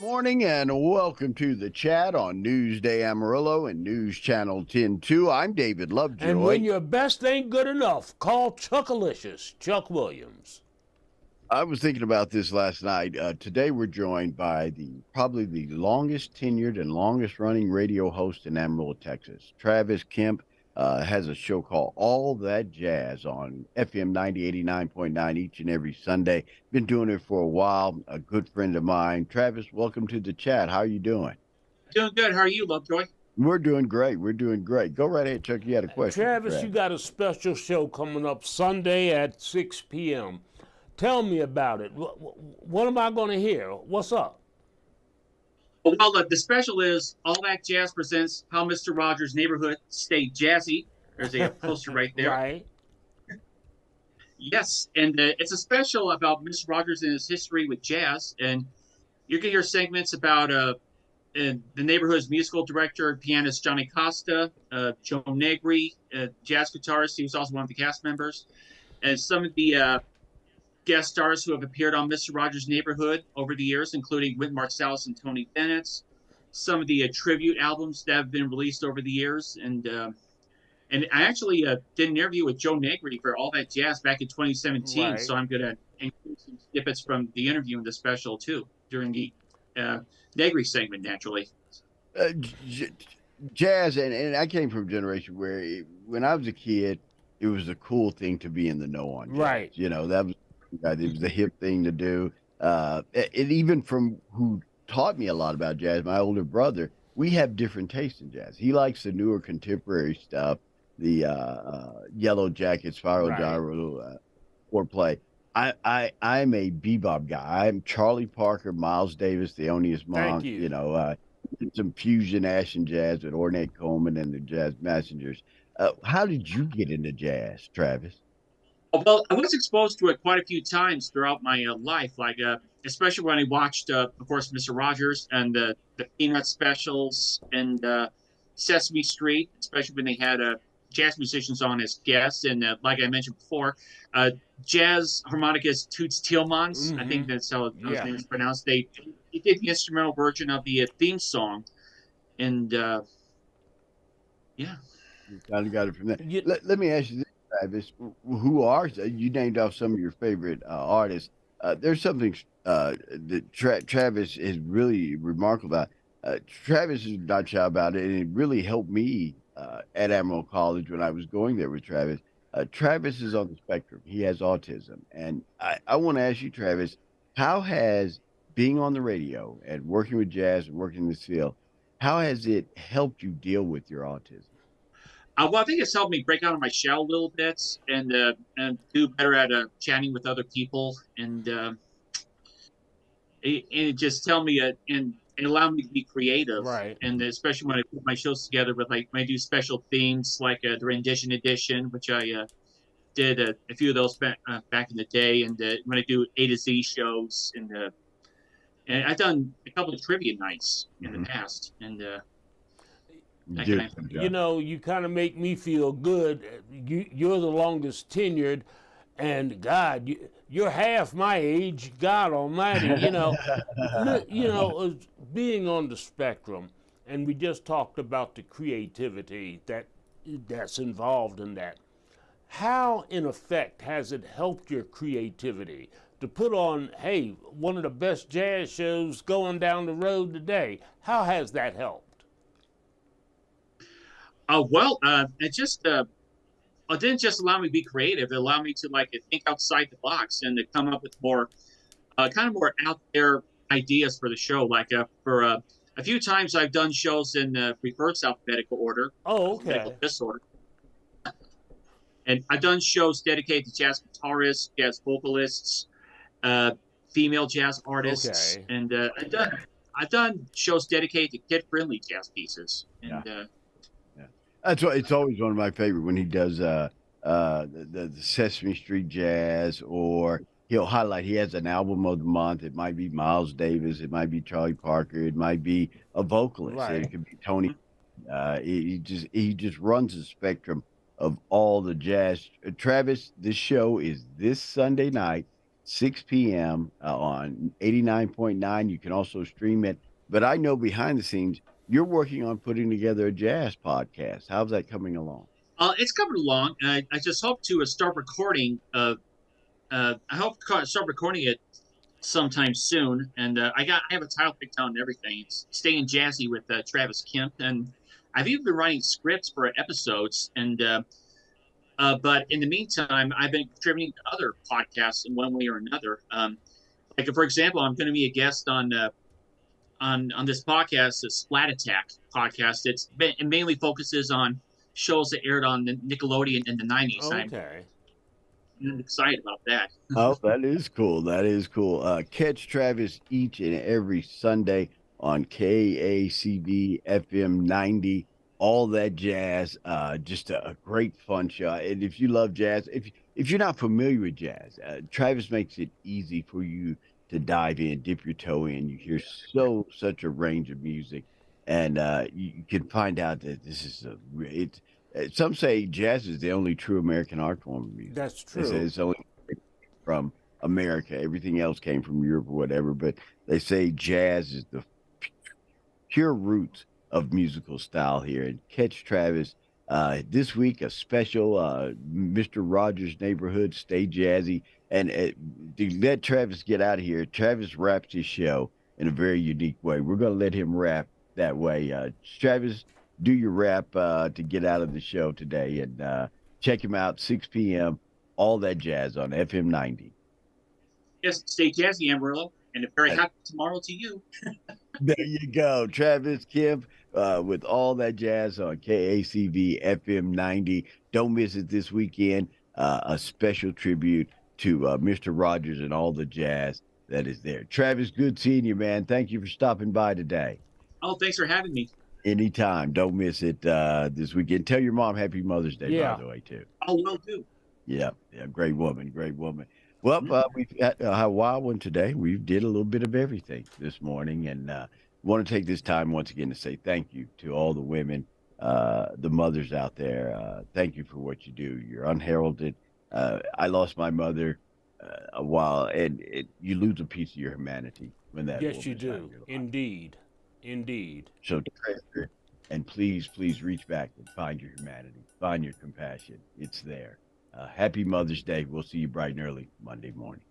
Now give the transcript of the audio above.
Morning and welcome to the chat on Newsday Amarillo and News Channel 10-2. I'm David And when Lovejoy. your best ain't good enough, call Chuckalicious, Chuck Williams. I was thinking about this last night. Today we're joined by probably the longest tenured and longest running radio host in Amarillo, Texas. Travis Kemp has a show called All That Jazz on FM 9089.9 each and every Sunday. Been doing it for a while. A good friend of mine. Travis, welcome to the chat. How are you doing? Doing good. How are you, Lovejoy? We're doing great. We're doing great. Go right ahead, Chuck. You had a question. Travis, you got a special show coming up Sunday at 6 p.m. Tell me about it. What am I going to hear? What's up? Well, the special is All That Jazz presents How Mr. Rogers' Neighborhood Stayed Jazzy. There's a poster right there. Right. Yes, and it's a special about Mr. Rogers and his history with jazz. And you're going to hear segments about the neighborhood's musical director and pianist Johnny Costa, Joe Negri, jazz guitarist. He was also one of the cast members. And some of the guest stars who have appeared on Mr. Rogers' Neighborhood over the years, including Wynton Marsalis and Tony Bennett. Some of the tribute albums that have been released over the years, and I actually did an interview with Joe Negri for All That Jazz back in 2017. Right. So I'm going to include some snippets from the interview in the special too during the Negri segment, naturally. Jazz, and I came from a generation where when I was a kid, it was a cool thing to be in the know on jazz. Right. You know, it was the hip thing to do. And even from who taught me a lot about jazz, my older brother, we have different tastes in jazz. He likes the newer contemporary stuff, the Yellow Jacket, Spiral Right. Gyro, foreplay. I'm a bebop guy. I'm Charlie Parker, Miles Davis, Thelonious Monk. Thank you. You know, some fusion Ashen jazz with Ornette Coleman and the Jazz Messengers. How did you get into jazz, Travis? Well, I was exposed to it quite a few times throughout my life, like especially when I watched, of course, Mr. Rogers and the Peanut specials and Sesame Street, especially when they had jazz musicians on as guests. And like I mentioned before, jazz harmonicist Toots Thielemans, I think that's how his name is pronounced. They did the instrumental version of the theme song, and yeah. You kind of got it from there. Let me ask you this, Travis. Who are you named off some of your favorite artists? There's something that Travis is really remarkable about. Travis is not shy about it, and it really helped me at Amarillo College when I was going there with Travis. Travis is on the spectrum. He has autism. And I want to ask you, Travis, how has being on the radio and working with jazz and working in this field, how has it helped you deal with your autism? Well, I think it's helped me break out of my shell a little bit and do better at chatting with other people, and it just tell me and allow me to be creative, Right. And especially when I put my shows together with like when I do special themes like the rendition edition, which I did a few of those back in the day, and when I do A to Z shows, and I've done a couple of trivia nights in the past, and You know, you kind of make me feel good. You're the longest tenured, and God, you're half my age. God Almighty, you know, being on the spectrum, and we just talked about the creativity that's involved in that. How, in effect, has it helped your creativity to put on, hey, one of the best jazz shows going down the road today? How has that helped? It didn't just allow me to be creative. It allowed me to like think outside the box and to come up with more, kind of more out there ideas for the show. Like for a few times, I've done shows in reverse alphabetical order. Oh, okay. Alphabetical disorder. And I've done shows dedicated to jazz guitarists, jazz vocalists, female jazz artists, Okay. and I've done shows dedicated to kid-friendly jazz pieces. And That's why it's always one of my favorite when he does the Sesame Street Jazz, or he'll highlight. He has an album of the month. It might be Miles Davis, it might be Charlie Parker, it might be a vocalist. Right. It could be Tony. He just runs the spectrum of all the jazz. Travis, this show is this Sunday night 6 p.m. On 89.9. You can also stream it. But I know behind the scenes, you're working on putting together a jazz podcast. How's that coming along? It's coming along. I just hope to start recording. I hope to start recording it sometime soon. And I have a title picked out and everything. It's Staying Jazzy with Travis Kemp, and I've even been writing scripts for episodes. But in the meantime, I've been contributing to other podcasts in one way or another. Like for example, I'm going to be a guest on this podcast, the Splat Attack podcast. It mainly focuses on shows that aired on the Nickelodeon in the '90s. Okay. I'm excited about that. Oh, that is cool. That is cool. Catch Travis each and every Sunday on KACB FM 90. All that jazz. Just a great fun show. And if you love jazz, if you're not familiar with jazz, Travis makes it easy for you to dive in, dip your toe in. You hear such a range of music, and you can find out that this is it's. Some say jazz is the only true American art form of music. That's They say true. it's only from America. Everything else came from Europe or whatever. But they say jazz is the pure roots of musical style here. And catch Travis this week, a special Mr. Rogers Neighborhood Stay Jazzy. And to let Travis get out of here, Travis wraps his show in a very unique way. We're going to let him rap that way. Travis, do your rap to get out of the show today. And check him out, 6 p.m., all that jazz on FM 90. Yes, stay jazzy, Amarillo, and a very happy tomorrow to you. There you go. Travis Kemp with all that jazz on KACV FM 90. Don't miss it this weekend. A special tribute to Mr. Rogers and all the jazz that is there. Travis, good seeing you, man. Thank you for stopping by today. Oh, thanks for having me. Anytime. Don't miss it this weekend. Tell your mom Happy Mother's Day, by Yeah. the way, too. Oh, will do. Yeah, yeah, great woman, great woman. Well, Mhm. we've got a wild one today. We did a little bit of everything this morning, and want to take this time once again to say thank you to all the women, the mothers out there. Thank you for what you do. You're unheralded. I lost my mother a while, and you lose a piece of your humanity when that Yes, you woman's out of do. your life. Indeed. Indeed. So treasure, and please reach back and find your humanity, find your compassion. It's there. Happy Mother's Day. We'll see you bright and early Monday morning.